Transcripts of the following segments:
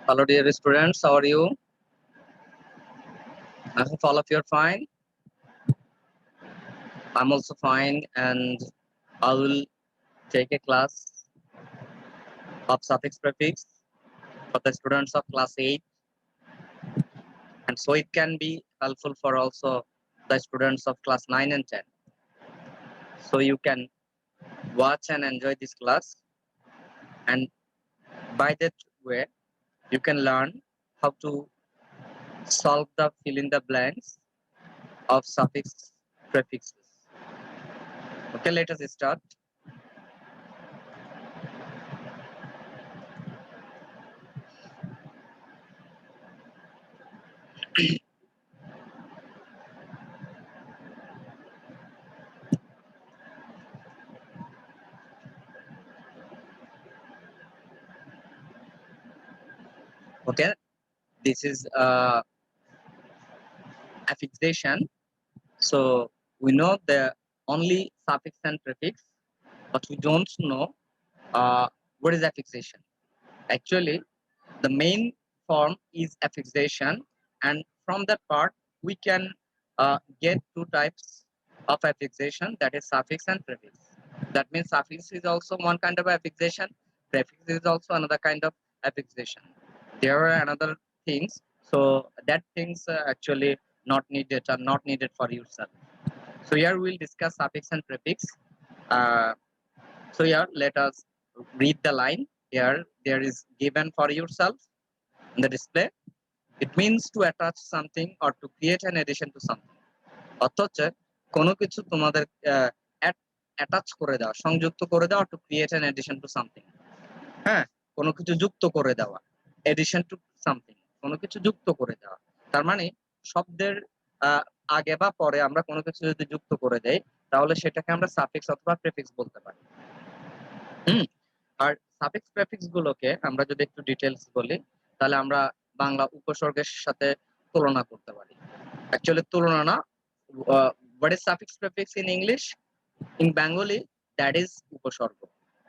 Hello, dear students. How are you? I hope all of you are fine. I'm also fine, and I will take a class of suffix prefix for the students of class 8, and so it can be helpful for also the students of class 9 and 10. So you can watch and enjoy this class, and by that way, you can learn how to solve the fill in the blanks of suffix prefixes. Okay, let us start. Okay, this is affixation. So we know the only suffix and prefix, but we don't know what is affixation. Actually, the main form is affixation, and from that part we can get two types of affixation, that is suffix and prefix. That means suffix is also one kind of affixation, prefix is also another kind of affixation. There are another things, so that things actually not needed or not needed for yourself. So here we'll discuss suffix and prefix. Uh, so here let us read the line. Here there is given for yourself in the display. It means to attach something or to create an addition to something. অর্থাৎ কোনো কিছু তোমাদের attach করে দেওয়া, সংযুক্ত করে দেওয়া, to create an addition to something. হ্যাঁ, কোনো কিছু যুক্ত করে দেওয়া, addition to something, কোনো কিছু যুক্ত করে দেওয়া। তার মানে শব্দের আগে বা পরে আমরা কোনো কিছু যদি যুক্ত করে দেই, তাহলে সেটাকে আমরা সাফিক্স অথবা প্রেফিক্স বলতে পারি। আর সাফিক্স প্রেফিক্স গুলোকে আমরা যদি একটু ডিটেইলস বলি, তাহলে আমরা বাংলা উপসর্গের সাথে তুলনা করতে পারি। অ্যাকচুয়ালি তুলনা না, what is suffix prefix in English? In Bengali, that is উপসর্গ।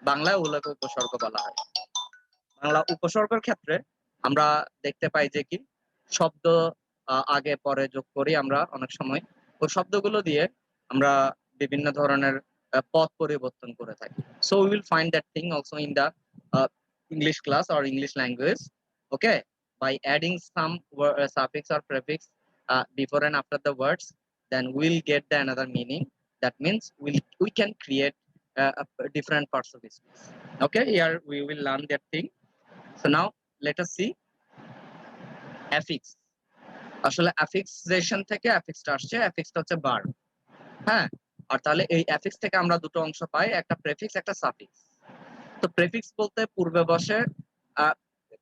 বাংলায় ওগুলোকে উপসর্গ বলা হয়। বাংলা উপসর্গের ক্ষেত্রে আমরা দেখতে পাই যে কি শব্দ আগে পরে যোগ করি আমরা অনেক সময়, ওই শব্দগুলো দিয়ে আমরা বিভিন্ন ধরনের পদ পরিবর্তন করে থাকি। So we will find that thing also in the English class or English language. Okay, by adding some suffix or prefix before and after the words, then we'll get the another meaning. That means we can create different parts of this. Okay, here we will learn that thing. So now let us see affix. আসলে affixation থেকে affixটা আসছে, affixটা হচ্ছে verb। হ্যাঁ, আর তাহলে এই affix থেকে আমরা দুটো অংশ পাই, একটা prefix একটা suffix। তো prefix বলতে পূর্বে বসে,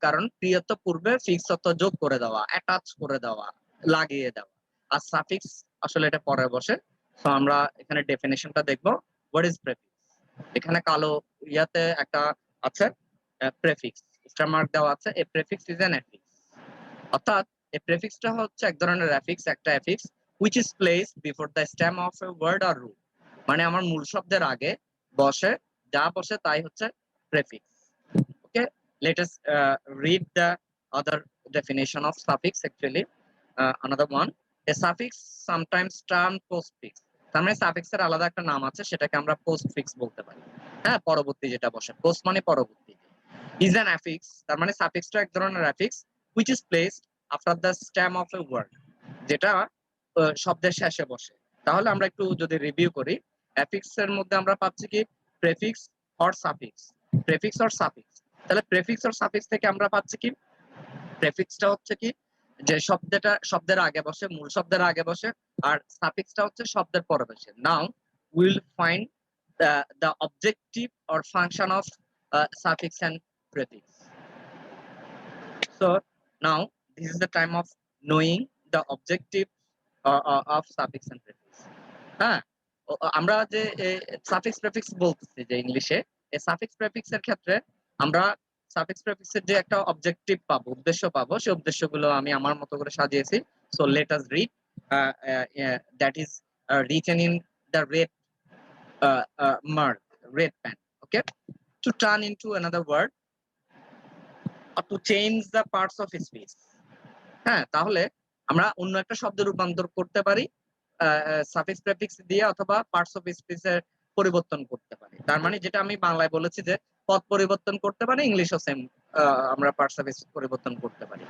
কারণ ক্রিয়াত পূর্বে ফিক্স অর্থ যোগ করে দেওয়া, অ্যাটাচ করে দেওয়া, লাগিয়ে দেওয়া। আর suffix আসলে এটা পরে বসে। তো আমরা এখানে ডেফিনিশনটা দেখব। What is prefix? এখানে কালো ইয়াতে একটা আছে প্রেফিক্স, স্টার মার্ক দেওয়া আছে। এ প্রেফিক্স ইজ অ্যান অ্যাফিক্স, অর্থাৎ এই প্রেফিক্সটা হচ্ছে এক ধরনের অ্যাফিক্স, একটা affix which is placed before the stem of a word or rule। মানে আমার মূল শব্দের আগে বসে, যা বসে তাই হচ্ছে prefix. Okay, let us read the other definition of suffix. Actually, another one, a suffix sometimes termed postfix। তার মানে সাফিক্স এর আলাদা একটা নাম আছে, সেটাকে আমরা পোস্টফিক্স বলতে পারি। হ্যাঁ, পরবর্তী যেটা বসে, পোস্ট মানে পরবর্তী। is an affix, তার মানে সাফিক্সটা এক ধরনের affix which is placed after the stem of a word, যেটা শব্দের শেষে বসে। তাহলে আমরা একটু যদি রিভিউ করি, অ্যাফিক্স এর মধ্যে আমরা পাচ্ছি কি prefix or suffix, prefix or suffix. তাহলে প্রেফিক্স অর সাফিক্স থেকে আমরা পাচ্ছি কি, প্রেফিক্সটা হচ্ছে কি যে শব্দের আগে বসে, মূল শব্দের আগে বসে, আর সাফিক্সটা হচ্ছে শব্দের পরে বসে। Now will find the objective or function of suffix and prefix. So now this is the time of knowing the objective of suffix and prefix. হ্যাঁ, আমরা যে সাফিক্স প্রেফিক্স বলতেছি যে ইংলিশে, এই সাফিক্স প্রেফিক্স এর ক্ষেত্রে আমরা সাফিক্স প্রেফিক্স এর যে একটা অবজেক্টিভ পাবো, উদ্দেশ্য পাবো, সেই উদ্দেশ্যগুলো আমি আমার মতো করে সাজিয়েছি। So let us read, that is written in the red mark, red pen. Okay, to turn into another word, to change the parts of speech. হ্যাঁ, তাহলে আমরা অন্য একটা শব্দ রূপান্তর করতে পারি সাফিক্স প্রেফিক্স দিয়ে, অথবা পার্টস অফ স্পিচের পরিবর্তন করতে পারি। তার মানে যেটা আমি বাংলায় বলেছি যে পদ পরিবর্তন করতে পারি, ইংলিশও সেম আমরা পার্টস অফ স্পিচ পরিবর্তন করতে পারি।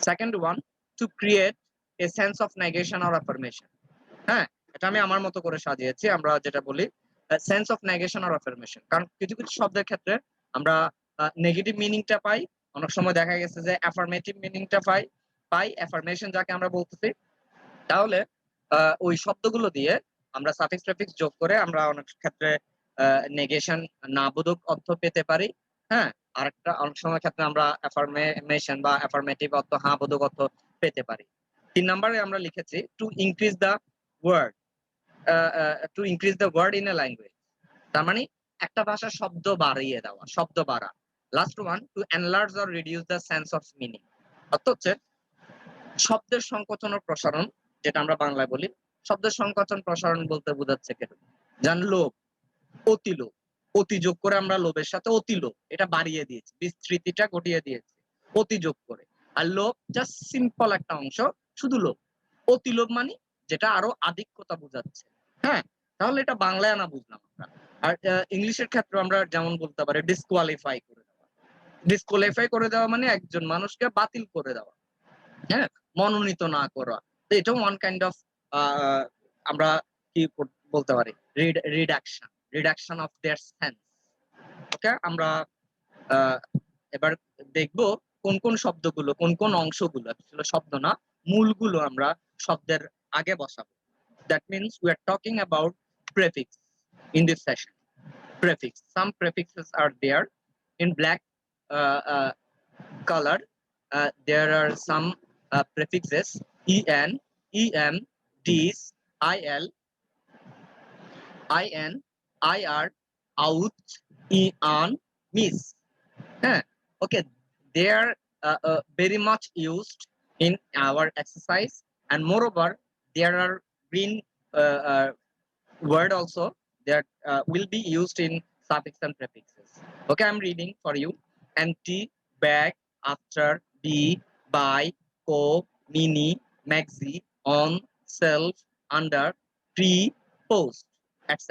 Second one, to create a sense of negation or affirmation. হ্যাঁ, এটা আমি আমার মতো করে সাজিয়েছি। আমরা যেটা বলি sense of negation or affirmation, কারণ কিছু কিছু শব্দের ক্ষেত্রে আমরা নেগেটিভ মিনিংটা পাই, অনেক সময় দেখা গেছে যে অ্যাফার্মেটিভ মিনিংটা পাই অ্যাফার্মেশন যাকে আমরা বলতেছি। তাহলে ওই শব্দগুলো দিয়ে আমরা সাফিক্স প্রেফিক্স যোগ করে আমরা অনেক ক্ষেত্রে নেগেশন না বোধক অর্থ পেতে পারি। হ্যাঁ, আরেকটা অনেক সময় ক্ষেত্রে আমরা অ্যাফার্মেশন বা অ্যাফার্মেটিভ অর্থ, হ্যাঁ বোধক অর্থ পেতে পারি। 3 নম্বরে আমরা লিখেছি to increase the word, to increase the word in a language. তার মানে একটা ভাষার শব্দ বাড়িয়ে দেওয়া, শব্দ বাড়া। Last one, to enlarge or reduce the sense of meaning. অর্থ হচ্ছে শব্দের সংকোচন ও প্রসারণ, যেটা আমরা বাংলায় বলি। শব্দের সংকোচন প্রসারণ বলতে বোঝাচ্ছে কেন, যেমন লোভ, অতি লোভ, অতি যোগ করে আমরা লোভের সাথে অতি লোভ এটা বাড়িয়ে দিয়েছি, বিস্তৃতিটা ঘটিয়ে দিয়েছি অতি যোগ করে। আর লোভ জাস্ট সিম্পল একটা অংশ, শুধু লোভ। অতি লোভ মানে যেটা আরো আধিক্যতা বোঝাচ্ছে। হ্যাঁ, তাহলে এটা বাংলায় আনা বুঝলাম আমরা। আর ইংলিশের ক্ষেত্রে আমরা যেমন বলতে পারি ডিসকোয়ালিফাই করে দেওয়া। ডিসকোয়ালিফাই করে দেওয়া মানে একজন মানুষকে বাতিল করে দেওয়া, হ্যাঁ, মনোনীত না করা। তো এটাও ওয়ান কাইন্ড অফ আমরা কি বলতে পারি, reduction, reduction of their sense. Okay, আমরা এবার দেখব কোন কোন শব্দগুলো, কোন কোন অংশগুলো, আসলে শব্দ না, মূলগুলো আমরা শব্দের আগে বসাবো। That means we are talking about prefix in this session. Prefix, some prefixes are there in black color. There are some prefixes en, em, dis, il, in, ir, out, on, miss. Yeah. Okay, they are very much used in our exercise, and moreover there are green word also that will be used in suffix and prefixes. Okay, I'm reading for you. Empty, back, after, be, by, co, mini, maxi, on, self, under, pre, post, etc.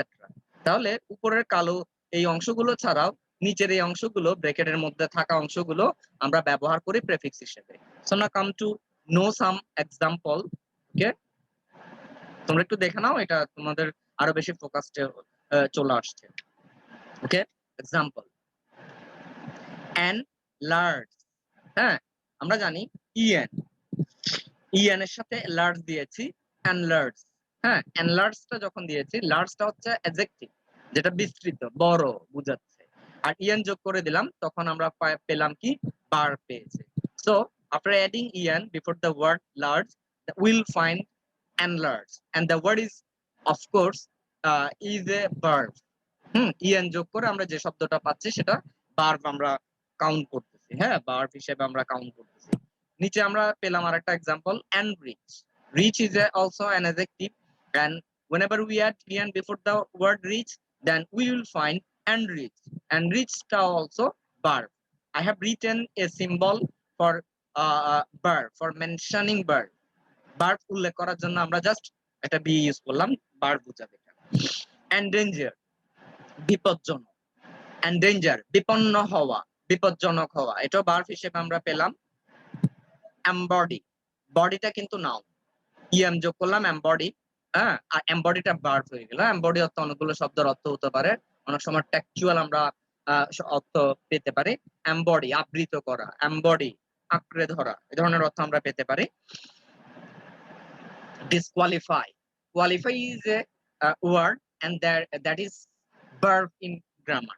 তাহলে উপরের কালো এই অংশগুলো ছাড়াও নিচের এই অংশগুলো, ব্র্যাকেটের মধ্যে থাকা অংশগুলো আমরা ব্যবহার করি প্রেফিক্স হিসেবে। So now come to know some example. Okay, তোমরা একটু দেখে নাও, এটা তোমাদের আরো বেশি ফোকাসে চলে আসছে। ওকে, এক্সাম্পল, এন লার্জ। হ্যাঁ, আমরা জানি ইএন এর সাথে লার্জ দিয়েছি, এনলার্জ। হ্যাঁ, এনলার্জটা যখন দিয়েছি, লার্জটা হচ্ছে অ্যাডজেক্টিভ যেটা বিস্তৃত, বড় বোঝাচ্ছে, আর ইএন যোগ করে দিলাম, তখন আমরা পেলাম কি, বার পেয়েছি। So after adding EN before the word large, will find enlarged, and the word is of course is a verb. EN যোগ করে আমরা যে শব্দটা পাচ্ছি সেটা ভার্ব আমরা কাউন্ট করতেছি। হ্যাঁ, ভার্ব হিসেবে আমরা কাউন্ট করতেছি। নিচে আমরা পেলাম আরেকটা example, enrich. Rich is also an adjective, and whenever we add en before the word rich, then we will find enrich. Enriched also verb. I have written a symbol for verb, for mentioning verb. Verb উল্লেখ করার জন্য আমরা just একটা B use করলাম, verb বোঝাবে। Endanger, বিপজ্জনক। Endanger, বিপন্ন হওয়া, বিপজ্জনক হওয়া, এটাও ভার্ব হিসেবে আমরা পেলাম। এমবডি, বডিটা কিন্তু নাউন, ইএম যোগ করলাম এমবডি। হ্যাঁ, আর এমবডিটা ভার্ব হয়ে গেল। এমবডি অর্থ অনেকগুলো শব্দের অর্থ হতে পারে, অনেক সময় টেক্সচুয়াল আমরা অর্থ পেতে পারি। এমবডি, আবৃত করা, এমবডি, আঁকড়ে ধরা, এই ধরনের অর্থ আমরা পেতে পারি। Disqualify, qualify is a word and that is verb in grammar.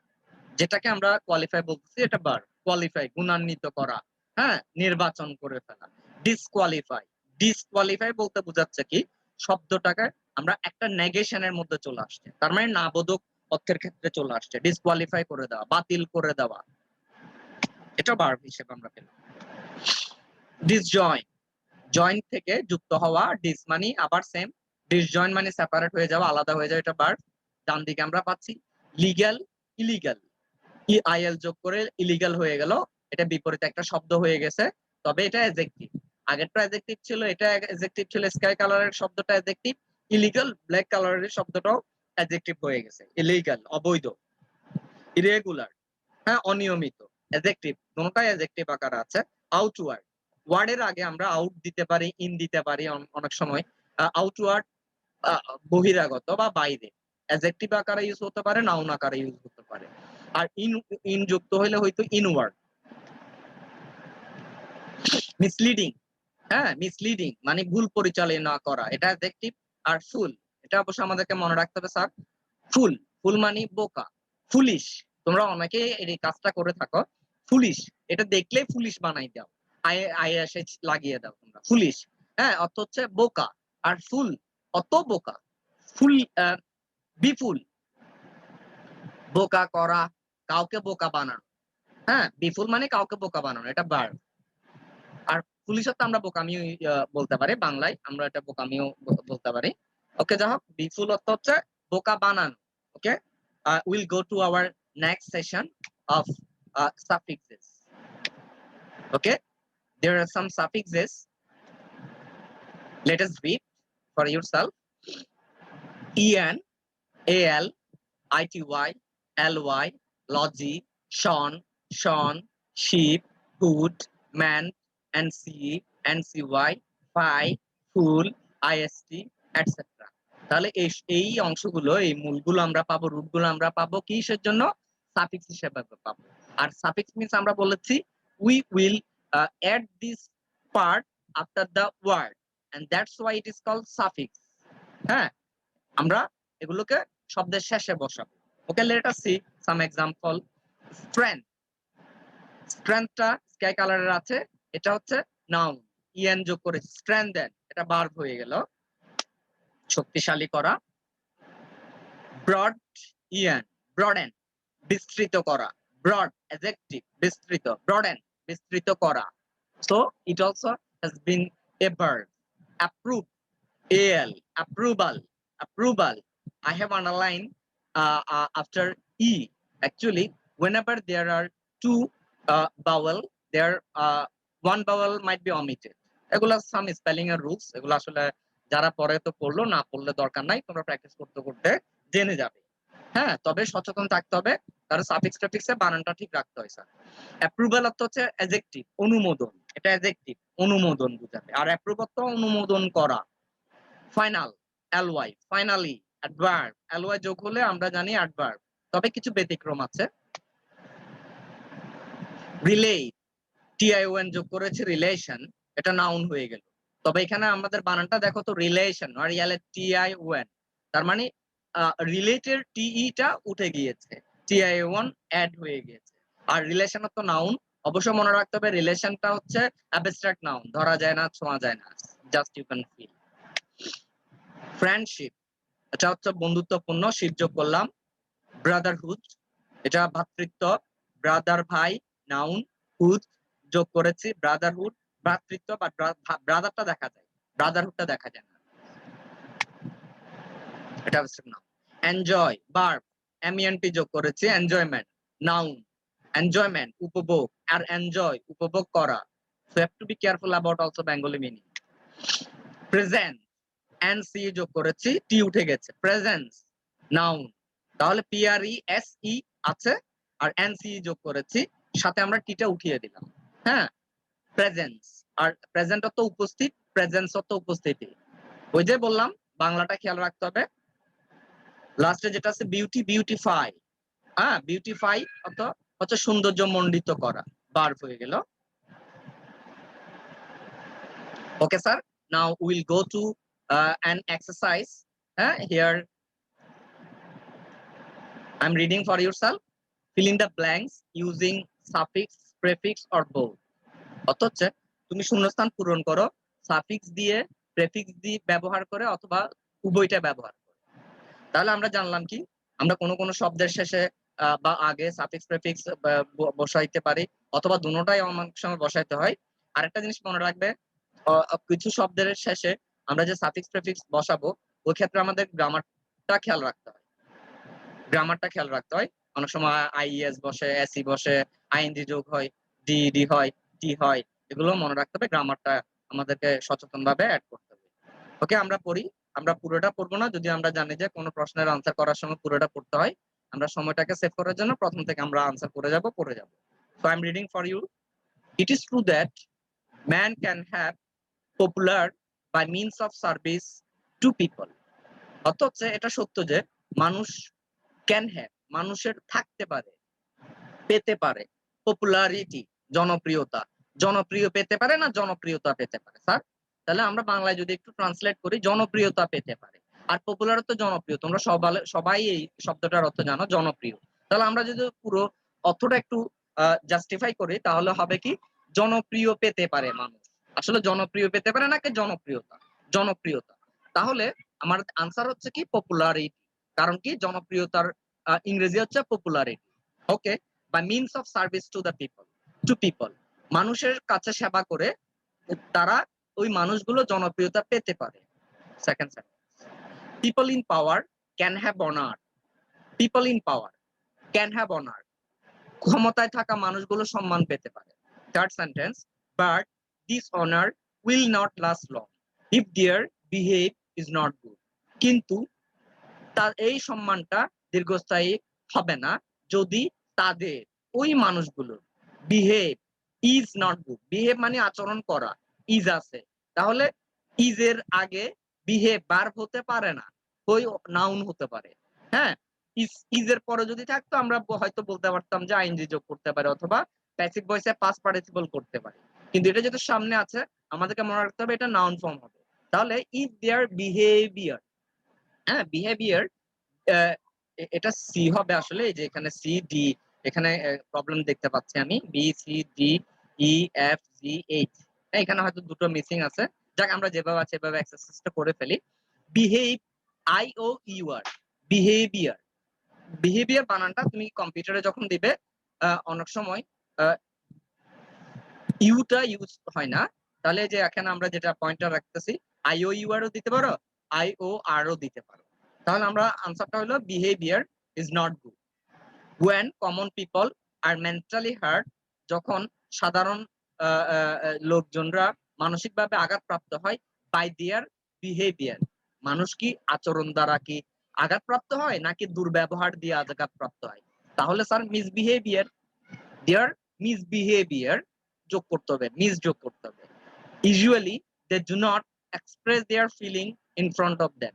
যেটাকে আমরা কোয়ালিফাই বলতেছি, এটা ভার্ব। কোয়ালিফাই, গুণান্বিত করা, হ্যাঁ, নির্বাচন করে ফেলা। ডিসকোয়ালিফাই, ডিসকোয়ালিফাই বলতে বোঝাচ্ছে কি, শব্দটাকে আমরা একটা নেগেশনের মধ্যে চলে আসছে, তার মানে না বোধক অর্থের ক্ষেত্রে চলে আসছে, ডিসকোয়ালিফাই করে দেওয়া, বাতিল করে দেওয়া, এটা ভার্ব হিসেবে আমরা পেলাম। ডিসজয়েন্ট, জয়েন্ট থেকে যুক্ত হওয়া, ডিস মানে আবার সেম, ডিসজয়েন্ট মানে সেপারেট হয়ে যাওয়া, আলাদা হয়ে যাওয়া, এটা ভার্ব। ডান দিকে আমরা পাচ্ছি লিগ্যাল, ইলিগাল, ইআইএল যোগ করে ইলিগাল হয়ে গেল, এটা বিপরীত একটা শব্দ হয়ে গেছে, তবে এটা অ্যাডজেক্টিভ। আগেরটা অ্যাডজেক্টিভ ছিল, এটা অ্যাডজেক্টিভ ছিল, স্কাই কালারের শব্দটা অ্যাডজেক্টিভ, ইলিগাল ব্ল্যাক কালারের শব্দটাও অ্যাডজেক্টিভ হয়ে গেছে। ইলিগাল অবৈধ, ইরেগুলার হ্যাঁ অনিয়মিত, অ্যাডজেক্টিভ দুটোটাই অ্যাডজেক্টিভ আকারে আছে। আউটওয়ার্ড, ওয়ার্ডের আগে আমরা আউট দিতে পারি, ইন দিতে পারি অনেক সময়। আউটওয়ার্ড বহিরাগত বা বাইরে, অ্যাডজেক্টিভ আকারে ইউজ হতে পারে, নাউন আকারে ইউজ হতে পারে। আর ইন যুক্ত হইলে হয়তো ইনওয়ার্ড। মিসলিডিং, হ্যাঁ মিসলিডিং মানে ভুল পরিচালনা করা, এটা অ্যাডজেক্টিভ। আর ফুল, এটা অবশ্য আমাদেরকে মনে রাখতে হবে স্যার। ফুল, ফুল মানে বোকা, ফুলিশ। তোমরা অনেকে এই কাজটা করে থাকো, ফুলিশ, এটা দেখলেই ফুলিশ বানাই দাও, আইএসএইচ লাগিয়ে দাও তোমরা, ফুলিশ হ্যাঁ অর্থ হচ্ছে বোকা। আর ফুল অত বোকা, ফুল বিফুল, বোকা করা, কাউকে বোকা বানানো। হ্যাঁ বিফুল মানে কাউকে বোকা বানানো, এটা ভার্ব। আর পুলিশের তো আমরা বোকামিও বলতে পারি, বাংলায় আমরা এটা বোকামিও বলতে পারি। ওকে যাই হোক, বিফুল অর্থ হচ্ছে বোকা বানানো। Okay, will go to our next session of suffixes. Okay, there are some suffixes. Let us read for yourself. En, al, ity, ly, logy, shon, shon, sheep, hood, man, nc, ncy, phi, fool, ist, etc. তাহলে এই অংশগুলো, এই মূলগুলো আমরা পাবো, রুটগুলো আমরা পাবো কিসের জন্য? সাফিক্স হিসেবে পাবো। আর সাফিক্স মিন্স আমরা বলেছি we will add this part after the word and that's why it is called suffix. হ্যাঁ, আমরা এগুলোকে শব্দের শেষে বসাবো। Okay, let us see some example. Strength, স্ট্রেংথটা স্কাই কালারের আছে, এটা হচ্ছে নাউন, ইএন যোগ করে স্ট্রেংথেন, এটা ভার্ব হয়ে গেল, শক্তিশালী করা। ব্রড, ইএন, ব্রডেন, বিস্তৃত করা, ব্রড অ্যাডজেক্টিভ, বিস্তৃত, ব্রডেন বিস্তৃত করা। So it also has been A verb. Approve, al, approval, approval. I have underlined after e. Actually, whenever there are two vowel, there one vowel might be omitted. এগুলা some spelling এর rules, এগুলো আসলে যারা পড়ে তো পড়লো, না পড়লে দরকার নাই, তোমরা প্র্যাকটিস করতে করতে জেনে যাবে। হ্যাঁ, তবে সচেতন থাকতে হবে, কারণ সাফিক্স ট্রাফিক্সে বানানটা ঠিক রাখতে হয় স্যার। অ্যাপ্রুভাল অর্থ হচ্ছে অ্যাডজেক্টিভ, অনুমোদন, এটা অ্যাডজেক্টিভ, অনুমোদন বোঝাবে। আর অ্যাপ্রুভ অর্থ অনুমোদন করা। Final, ly, finally, adverb, ly যোগ হলে আমরা জানি অ্যাডভার্ব, তবে কিছু ব্যতিক্রম আছে। রিলে, tion যোগ করেছে, রিলেশন, এটা নাউন হয়ে গেল, তবে এখানে আমাদের বানানটা দেখো তো, রিলেশন আর ইয়ালে tion, তার মানে রিলেটেড টা উঠে গিয়েছে, tion অ্যাড হয়ে গিয়েছে। আর রিলেশন তো নাউন, অবশ্যই মনে রাখতে হবে রিলেশনটা হচ্ছে অ্যাবস্ট্রাক্ট নাউন, ধরা যায় না, ছোঁয়া যায় না, just you can feel. Friendship, এটা হচ্ছে বন্ধুত্বপূর্ণ, শিপ যোগ করলাম। ব্রাদারহুড, এটা ভ্রাতৃত্ব, ব্রাদার ভাই নাউন, হুড যোগ করেছি, ব্রাদারহুড ভ্রাতৃত্ব, বা ব্রাদারটা দেখা যায়, ব্রাদারহুডটা দেখা যায় না, এটা হচ্ছে নাউন। এনজয়, ভার্ব, এমইএনটি যোগ করেছি, এনজয়মেন্ট নাউন, এনজয়মেন্ট উপভোগ, আর এনজয় উপভোগ করা। So have to be careful about also Bengali meaning. Present, NC যোগ করেছি, টি উঠে গেছে, প্রেজেন্স নাউন, তাহলে PRESE আছে, আর এনসি যোগ করেছি, সাথে আমরা টিটা উঠিয়ে দিলাম। হ্যাঁ, প্রেজেন্স, আর প্রেজেন্ট অর্থ উপস্থিত, প্রেজেন্স অর্থ উপস্থিতি। ওই যে বললাম বাংলাটা খেয়াল রাখতে হবে। লাস্টে যেটা আছে বিউটি, বিউটিফাই, হ্যাঁ বিউটিফাই অর্থ হচ্ছে সৌন্দর্য মণ্ডিত করা, ভার্ব হয়ে গেল। Okay sir, now will go two an exercise. Here I'm reading for yourself. Fill in the blanks using suffix, prefix or both. অর্থাৎ তুমি শূন্যস্থান পূরণ করো সাফিক্স দিয়ে, প্রেফিক্স দিয়ে ব্যবহার করে, অথবা উভয়টা ব্যবহার করে। তাহলে আমরা জানলাম কি, আমরা কোন শব্দের শেষে বা আগে সাফিক্স প্রেফিক্স বসাইতে পারি, অথবা দুটোটাই অনেক সময় বসাইতে হয়। আরেকটা জিনিস মনে রাখবে, কিছু শব্দের শেষে আমরা যে সাফিক্স প্রেফিক্স বসাবো, ওই ক্ষেত্রে আমাদের গ্রামারটা খেয়াল রাখতে হয়, গ্রামারটা খেয়াল রাখতে হয়। অনেক সময় আইএস বসে, এসি বসে, আইএনজি যোগ হয়, ডি হয়, টি হয়, এগুলো মনে রাখতে হবে। গ্রামারটা আমাদেরকে সচেতনভাবে এড করতে হবে। ওকে, আমরা পড়ি। আমরা পুরোটা পড়বো না। যদি আমরা জানি যে কোন প্রশ্নের আনসার করার সময় পুরোটা পড়তে হয়, আমরা সময়টাকে সেভ করার জন্য ১ম থেকে আমরা আনসার করে যাব, পড়ে যাব। So I'm reading for you. It is true that man can have popular by means of service to people. অথচ এটা সত্য যে মানুষ ক্যান হ্যাভ, মানুষের থাকতে পারে, পেতে পারে পপুলারিটি, জনপ্রিয়তা। জনপ্রিয় পেতে পারে না জনপ্রিয়তা পেতে পারে স্যার? তাহলে আমরা বাংলায় যদি একটু ট্রান্সলেট করি, জনপ্রিয়তা পেতে পারে। আর পপুলার তো জনপ্রিয়। তোমরা সবাই এই শব্দটার অর্থ জানো, জনপ্রিয়। তাহলে আমরা যদি পুরো অর্থটা একটু জাস্টিফাই করি তাহলে হবে কি, জনপ্রিয় পেতে পারে মানুষ। আসলে জনপ্রিয় পেতে পারে নাকি জনপ্রিয়তা? জনপ্রিয়তা। তাহলে আমার আনসার হচ্ছে কি পপুলারিটি। কারণ কি, জনপ্রিয়তার ইংরেজি হচ্ছে popularity. Okay, by means of service to the people, to people, মানুষের কাছে সেবা করে তারা, ওই মানুষগুলো জনপ্রিয়তা পেতে পারে। Second sentence, people in power can have honor, people in power can have honor, ক্ষমতায় থাকা মানুষগুলো সম্মান পেতে পারে। Third sentence, but this honor will not last long if their behavior is not good, কিন্তু তার এই সম্মানটা দীর্ঘস্থায়ী হবে না যদি তাদের, ওই মানুষগুলোর behave is not good. Behave মানে আচরণ করা, ইজ আছে, তাহলে ইজ এর আগে বিহেভ ভার্ব হতে পারে না, ওই নাউন হতে পারে। হ্যাঁ, ইজ এর পরে যদি থাকতো আমরা হয়তো বলতে পারতাম যে আইএনজি যোগ করতে পারে অথবা প্যাসিভ ভয়েসে পাস্ট পার্টিসিপল করতে পারে, কিন্তু এটা যেহেতু সামনে আছে আমাদেরকে মনে রাখতে হবে এটা নাউন ফর্ম হবে। তাহলে ইফ দেয়ার বিহেভিয়ার, হ্যাঁ বিহেভিয়ার, এটা সি হবে আসলে। এই যে এখানে সি ডি, এখানে প্রবলেম দেখতে পাচ্ছি আমি, B C D E F G H, এখানে হয়তো দুটো মিসিং আছে। যাক, আমরা যেভাবে আছে এভাবে এক্সারসাইজটা করে ফেলি। Behave, I O U R, behaviour. Behaviour বানানটা তুমি কম্পিউটারে যখন দিবে অনেক সময় ইউটা ইউজ হয় না। তাহলে যে এখানে আমরা যেটা পয়েন্টার রাখতেছি, আই ও ইউ আরও দিতে পারো, আই ও আর ও দিতে পারো। তাহলে আমরা আনসারটা হলো behaviour is not good when common people are mentally hurt, যখন সাধারণ লোকজনরা মানসিকভাবে আঘাতপ্রাপ্ত হয় by their behavior, মানুষ কি আচরণ দ্বারা কি আঘাতপ্রাপ্ত হয় নাকি দুর্ব্যবহার দিয়ে আঘাতপ্রাপ্ত হয়? তাহলে স্যার মিসবিহেভিয়ার, their misbehavior যোগ করতে হবে, মিস যোগ করতে হবে। usually they do not express their feeling in front of them,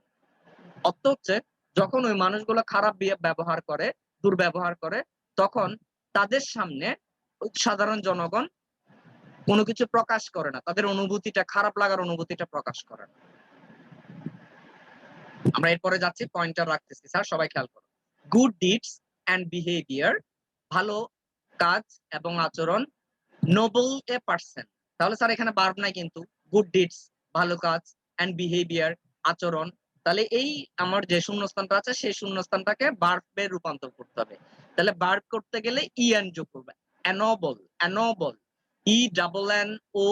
অর্থ হচ্ছে যখন ওই মানুষগুলো খারাপ ব্যবহার করে, দুর্ব্যবহার করে, তখন তাদের সামনে সাধারণ জনগণ কোনো কিছু প্রকাশ করে না, তাদের অনুভূতিটা, খারাপ লাগার অনুভূতিটা প্রকাশ করে না। আমরা এরপরে যাচ্ছি, পয়েন্টার রাখতেছি স্যার, সবাই খেয়াল করো। গুড ডিডস এন্ড বিহেভিয়ার, ভালো কাজ এবং আচরণ, নোবেল এ পারসন। তাহলে স্যার এখানে ভার্ব নাই কিন্তু, গুড ডিডস ভালো কাজ, এন্ড বিহেভিয়ার আচরণ। তাহলে এই আমার যে শূন্যস্থানটা আছে সেই শূন্যস্থানটাকে ভার্বে রূপান্তর করতে হবে। তাহলে ভার্ব করতে গেলে ইএন যোগ করবে, ennoble, ennoble, E double N O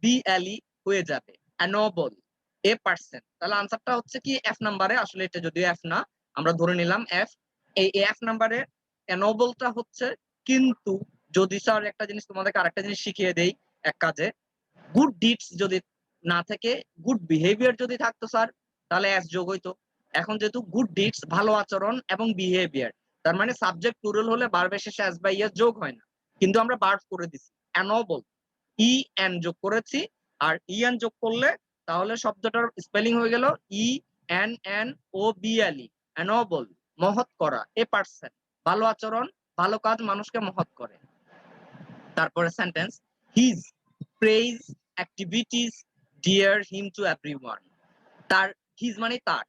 B L E হয়ে যাবে, এনোবল এ পারসন। তাহলে আনসারটা হচ্ছে কি এফ নাম্বারে, আসলে এটা যদিও এফ না, আমরা ধরে নিলাম এফ। এই এফ নাম্বারে এনোবলটা হচ্ছে, কিন্তু যদি স্যার একটা জিনিস তোমাদেরকে আরেকটা জিনিস শিখিয়ে দেই এক কাজে, গুড ডিডস যদি না থেকে গুড বিহেভিয়ার যদি থাকতো স্যার, তাহলে এস যোগ হইতো। এখন যেহেতু গুড ডিডস ভালো আচরণ এবং বিহেভিয়ার, তার মানে সাবজেক্ট প্লুরাল হলে ভার্বের শেষে এস বা ইএস যোগ হয় না, কিন্তু আমরা ভার্ব করে দিছি এনোবল, ই এন যোগ করেছি। আর ই এন যোগ করলে তাহলে শব্দটার স্পেলিং হয়ে গেল E N N O B L E, ennoble, মহৎ করা, এ পারসন ভালো আচরণ, ভালো কাজ মানুষকে মহৎ করে। তারপরে sentence, his praise activities dear him to everyone. তার, হিজ মানে তার,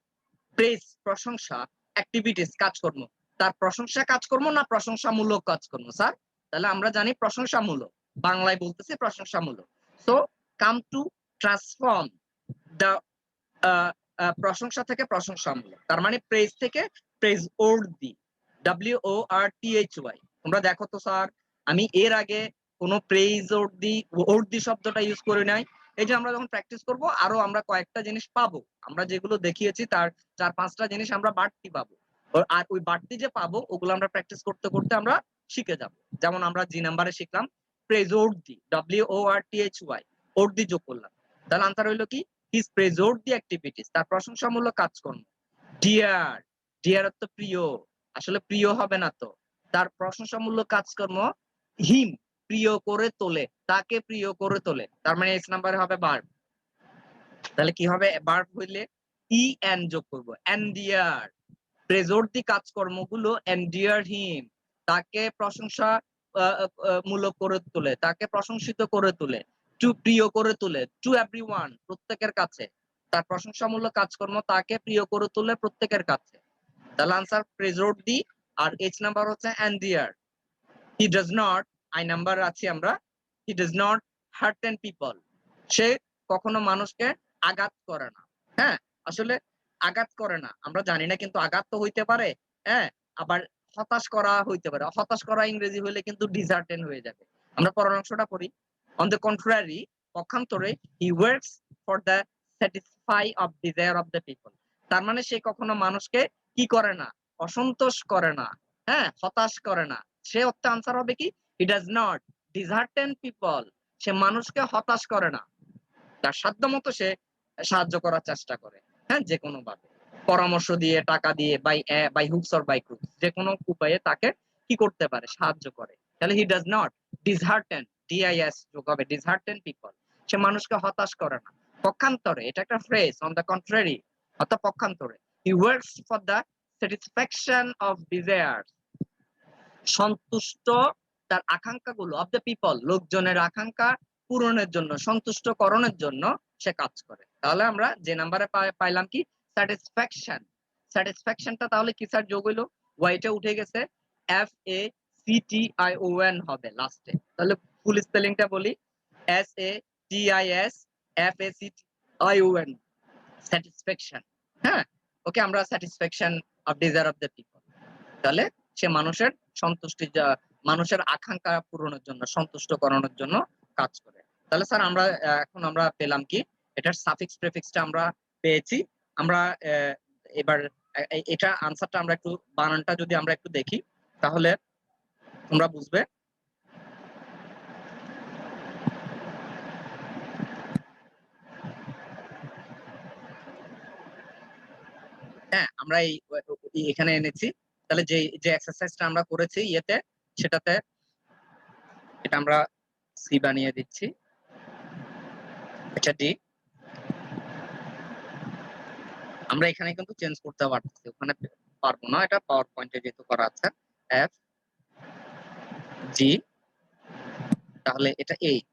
প্রেইজ প্রশংসা, অ্যাক্টিভিটিস কাজকর্ম, তার প্রশংসা কাজকর্ম না প্রশংসামূলক কাজকর্ম স্যার? তাহলে আমরা জানি প্রশংসামূলক, বাংলায় বলতেছি প্রশংসামূলক। So come to transform the, প্রশংসা থেকে প্রশংসামূলক, তার মানে প্রেজ থেকে praiseworthy, W O R T H Y. তোমরা দেখো তো স্যার, আমি এর আগে কোনো প্রেজ ওর্দি, ওর্দি শব্দটা ইউজ করি নাই। এই যে আমরা যখন প্র্যাকটিস করব আরো আমরা কয়েকটা জিনিস পাবো, আমরা যেগুলো দেখিয়েছি তার 4-5টা জিনিস আমরা বাড়তি পাবো। আর ওই বাড়তি যে পাবো ওগুলো আমরা প্র্যাকটিস করতে করতে আমরা শিখে যাব। যেমন আমরা জি নাম্বারে শিখলাম প্রেজোর্দি, WORTHY, ওর্দি যোগ করলাম, তাহলে আনসার হইলো কি হিজ প্রেজোর্দি অ্যাক্টিভিটিস, তার প্রশংসামূলক কাজকর্ম। ডিয়ার, ডিয়ার অর্থ প্রিয়, আসলে প্রিয় হবে না তো, তার প্রশংসামূলক কাজকর্ম হিম প্রিয় করে তোলে, তাকে প্রিয় করে তোলে, তার মানে এস নাম্বারে হবে ভার্ব। তাহলে কি হবে, ভার্ব হইলে EN যোগ করব, এন্ডিয়ার, প্রেজোর্দি কাজকর্মগুলো এন্ডিয়ার হিম, তাকে প্রশংসা মূলক করে তোলে, তাকে প্রশংসিত করে তোলে, টু প্রিয় করে তোলে, টু এভরিওয়ান প্রত্যেকের কাছে, তার প্রশংসামূলক কাজকর্ম তাকে প্রিয় করে তোলে প্রত্যেকের কাছে। তাহলে আনসার প্রেজোর্দি, আর এইচ নাম্বার হচ্ছে endear. He does not, I number আছি আমরা, he does not hearten people, সে কখনো মানুষকে আঘাত করে না। হ্যাঁ, আসলে আঘাত করে না আমরা জানি না, কিন্তু আঘাত তো হইতে পারে। হ্যাঁ, আবার হতাশ করা হইতে পারে, হতাশ করা ইংরেজি হইলে কিন্তু ডিসার্টেন হয়ে যাবে। আমরা পরের অংশটা পড়ি। অন দ্য কন্ট্রারি, পক্ষান্তরে, he works for the satisfy of desire of the people, তার মানে সে কখনো মানুষকে কি করে না, অসন্তোষ করে না, হ্যাঁ, হতাশ করে না। সে অর্থে আনসার হবে কি, হি ডাজ নট ডিসহার্টেন পিপল, সে মানুষকে হতাশ করে না, তার সাধ্যমতো সে সাহায্য করার চেষ্টা করে, হ্যাঁ, যে কোনো ভাবে, পরামর্শ দিয়ে, টাকা দিয়ে, by hooks or by crooks, যে কোনো উপায়ে তাকে কি করতে পারে, সাহায্য করে। তাহলে হি ডাজ নট ডিসহার্টেন, DIS যোগ হবে, ডিসহার্টেন পিপল, সে মানুষকে হতাশ করে না। পক্ষান্তরে, এটা একটা ফ্রেজ, অন দ্য কন্ট্রারি অর্থাৎ পক্ষান্তরে, he works for the satisfaction of desire, সন্তুষ্ট তার আকাঙ্ক্ষাগুলো, অফ দ্য পিপল লোকজনের আকাঙ্ক্ষা পূরণের জন্য, সন্তুষ্টকরণের জন্য সে কাজ করে। তাহলে আমরা যে নাম্বারে পাইলাম কি, স্যাটিসফ্যাকশন, স্যাটিসফ্যাকশনটা তাহলে কি স্যার যোগ হইলো, ওয়াইটা উঠে গেছে, FACTION হবে লাস্টে। তাহলে ফুল স্পেলিংটা বলি, SATISFACTION, স্যাটিসফ্যাকশন। হ্যাঁ, ওকে, আমরা satisfaction of desire of the people, তাহলে সে মানুষের সন্তুষ্টি, মানুষের আকাঙ্ক্ষা পূরণের জন্য, সন্তুষ্ট করানোর জন্য কাজ করে। তাহলে স্যার আমরা এখন আমরা পেলাম কি, এটার সাফিক্স প্রেফিক্সটা আমরা পেয়েছি। আমরা এবার এটা আনসারটা আমরা একটু বানানটা যদি আমরা একটু দেখি তাহলে তোমরা বুঝবে। হ্যাঁ, আমরা এখানে এনেছি। তাহলে যে যে এক্সারসাইজটা আমরা করেছি ইয়েতে, সেটাতে এটা আমরা সি বানিয়ে দিচ্ছি, এটা ডি। আমরা এখানে কিন্তু চেঞ্জ করতে পারতেছি, ওখানে পারবো না, এটা পাওয়ার পয়েন্টে যেহেতু করা আছে। এফ জি, তাহলে এটা এইচ,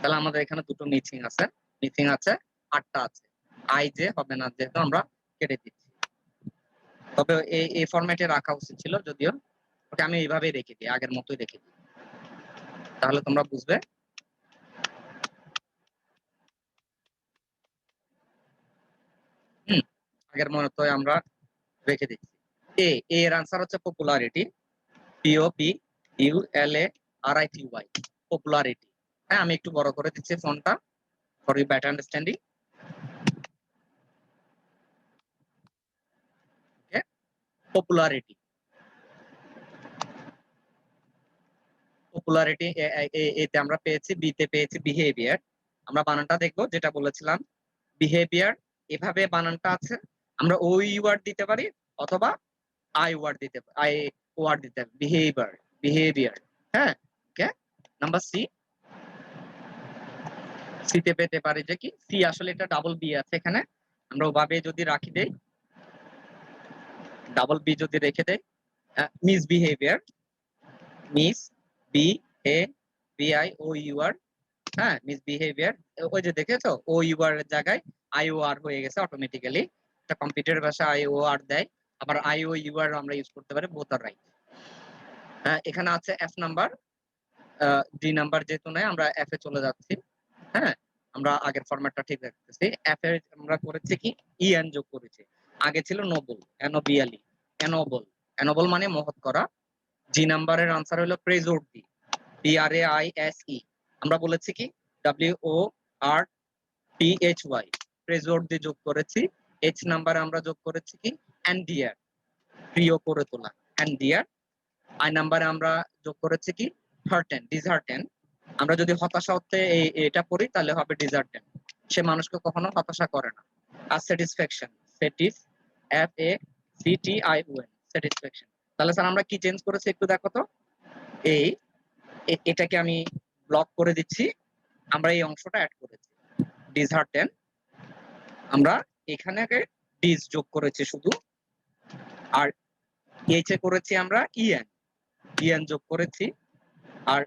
তাহলে আমাদের এখানে দুটো মিসিং আছে, মিসিং আছে, 8টা আছে। আই জে হবে না, যেহেতু আমরা কেটে দিচ্ছি। তবে এই ফরম্যাটে রাখা উচিত ছিল, যদিও ওকে আমি এইভাবেই রেখে দিই, আগের মতোই রেখে দিই, তাহলে তোমরা বুঝবে। আগের মতোই আমরা রেখে দিচ্ছি। এর আনসার হচ্ছে পপুলারিটি, POPULARITY, পপুলারিটি। হ্যাঁ, আমি একটু বড় করে দিচ্ছি ফন্টটা for you better understanding. Okay, popularity, popularity এতে আমরা পেয়েছি, বিতে পেয়েছি বিহেভিয়ার। আমরা বানানটা দেখবো, যেটা বলেছিলাম বিহেভিয়ার, এভাবে বানানটা আছে। আমরা ও ওয়ার্ড দিতে পারি অথবা আই ওয়ার্ড দিতে পারি, আই ওয়ার্ড দিতে পারি, বিহেভিয়ার, বিহেভিয়ার। হ্যাঁ, ওকে। নাম্বার সি, সিতে পেতে পারি যে কি, সি আসলে এটা ডাবল বি আছে এখানে, আমরা ওভাবে যদি রাখি দেই, ডাবল বি যদি রেখে দেই, misbehaviour, mis B A B I O U R, হ্যাঁ, মিসবিহেভিয়ার। ওই যে দেখেছো, ও ইউআর এর জায়গায় আই ও আর হয়ে গেছে অটোমেটিক্যালি, এটা কম্পিউটার ভাষা আই ও আর দেয়, আবার আই ও ইউআর আমরা ইউজ করতে পারি, বোথ আর রাইট। এখানে আছে এফ নাম্বার, ডি নাম্বার যেহেতু নাই, আমরা এফ এ চলে যাচ্ছি। হ্যাঁ, আমরা আগের ফরম্যাটটা ঠিক রাখতেছি। এফ এ আমরা করেছি কি, ইএন যোগ করেছি, আগে ছিল নোবল, এনওবিএলই, এনোবল, এনোবল মানে মহৎ করা। জি নাম্বারের আনসার হলো প্রেজোর্দি, PRAISE, আমরা বলেছি কি WORTHY, প্রেজোর্দি যোগ করেছি। এইচ নাম্বারে আমরা যোগ করেছি কি এন্ডিয়ার, প্রিয় করে তোলা, এন্ডিয়ার। আই নাম্বারে আমরা যোগ করেছি কি হার্টেন, ডিসহার্টেন, আমরা যদি হতাশা অর্থে এটা পড়ি তাহলে হবে ডিজার্টেন। সে মানুষকে কখনো হতাশা করে না। আর satisfaction, satis F A C T I O N, satisfaction. তাহলে স্যার আমরা কি চেঞ্জ করেছি একটু দেখো তো। এই এটাকে আমি ব্লক করে দিচ্ছি, আমরা এই অংশটা অ্যাড করেছি ডিসহার্টেন, আমরা এখানে আগে ডিস যোগ করেছি শুধু, আর এইচ এ করেছি আমরা ইএন, ইএন যোগ করেছি, আর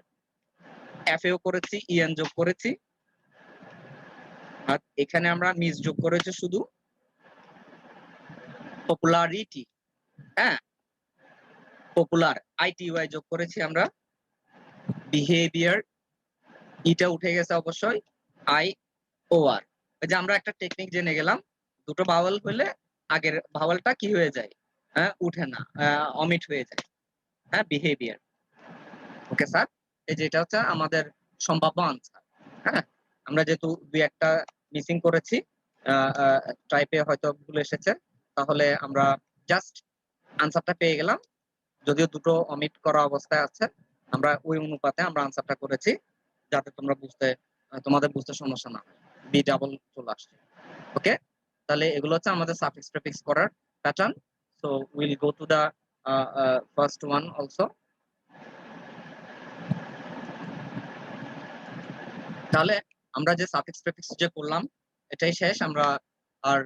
এফ এও করেছি ইএন যোগ করেছি, আর এখানে আমরা মিস যোগ করেছি শুধু পপুলারিটি, হ্যাঁ পপুলার আইটিওয়াই যোগ করেছি আমরা, বিহেভিয়ার ইটা উঠে গেছে অবশ্যই, আই ও আর। এই যে আমরা একটা টেকনিক জেনে গেলাম, দুটো ভাওয়াল হলে আগের ভাওয়ালটা কি হয়ে যায়, হ্যাঁ উঠে না, অমিট হয়ে যায়, হ্যাঁ বিহেভিয়ার। ওকে স্যার, এই যে এটা হচ্ছে আমাদের সম্ভাব্য আনসার। হ্যাঁ আমরা যেহেতু দুই একটা মিসিং করেছি, টাইপে হয়তো ভুল এসেছে, তাহলে আমরা জাস্ট আনসারটা পেয়ে গেলাম, যদিও দুটো অমিট করা অবস্থায় আছে, আমরা ওই অনুপাতে আমরা আনসারটা করেছি যাতে তোমরা বুঝতে, তোমাদের বুঝতে সমস্যা না হয়, বি ডাবল চলে আসছে। ওকে, তাহলে এগুলো হচ্ছে আমাদের সাফিক্স প্রিফিক্স করার pattern. So will go to the first one also. তাহলে আমরা যে সাফিক্স প্রিফিক্স যে করলাম এটাই শেষ, আমরা আর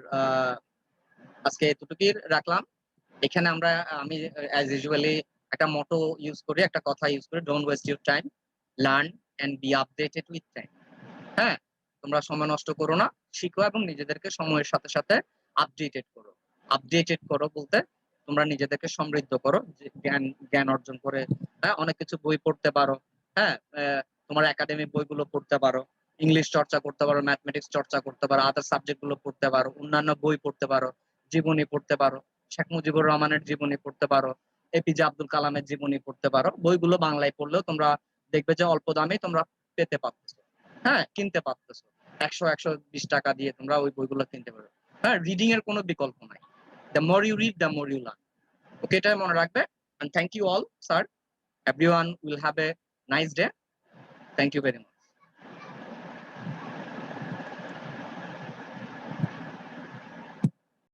আজকে এতটুকুই রাখলাম। এখানে আমরা আমি অ্যাজ ইউজুয়ালি একটা মোটো ইউজ করি, একটা কথা ইউজ করি, don't waste your time, learn and be updated with time. হ্যাঁ তোমরা সময় নষ্ট করো না, শিখো এবং নিজেদেরকে সময়ের সাথে সাথে আপডেটেড করো। আপডেটেড করো বলতে তোমরা নিজেদেরকে সমৃদ্ধ করো, জ্ঞান জ্ঞান অর্জন করে, হ্যাঁ অনেক কিছু বই পড়তে পারো, হ্যাঁ তোমার একাডেমিক বইগুলো পড়তে পারো, ইংলিশ চর্চা করতে পারো, ম্যাথমেটিক্স চর্চা করতে পারো, আদার সাবজেক্ট গুলো পড়তে পারো, অন্যান্য বই পড়তে পারো, জীবনী পড়তে পারো, শেখ মুজিবুর রহমানের জীবনী পড়তে পারো, এপিজে আব্দুল কালামের জীবনী পড়তে পারো। বইগুলো বাংলায় পড়লেও তোমরা দেখবে যে অল্প দামে তোমরা পেতে পারছো, হ্যাঁ কিনতে পারতেছো, 100-120 টাকা দিয়ে তোমরা ওই বইগুলো কিনতে পারো। হ্যাঁ রিডিং এর কোনো বিকল্প নাই, the more you read the more you learn. Okay, এটা মনে রাখবে। and thank you all sir, everyone will have a nice day, thank you very much.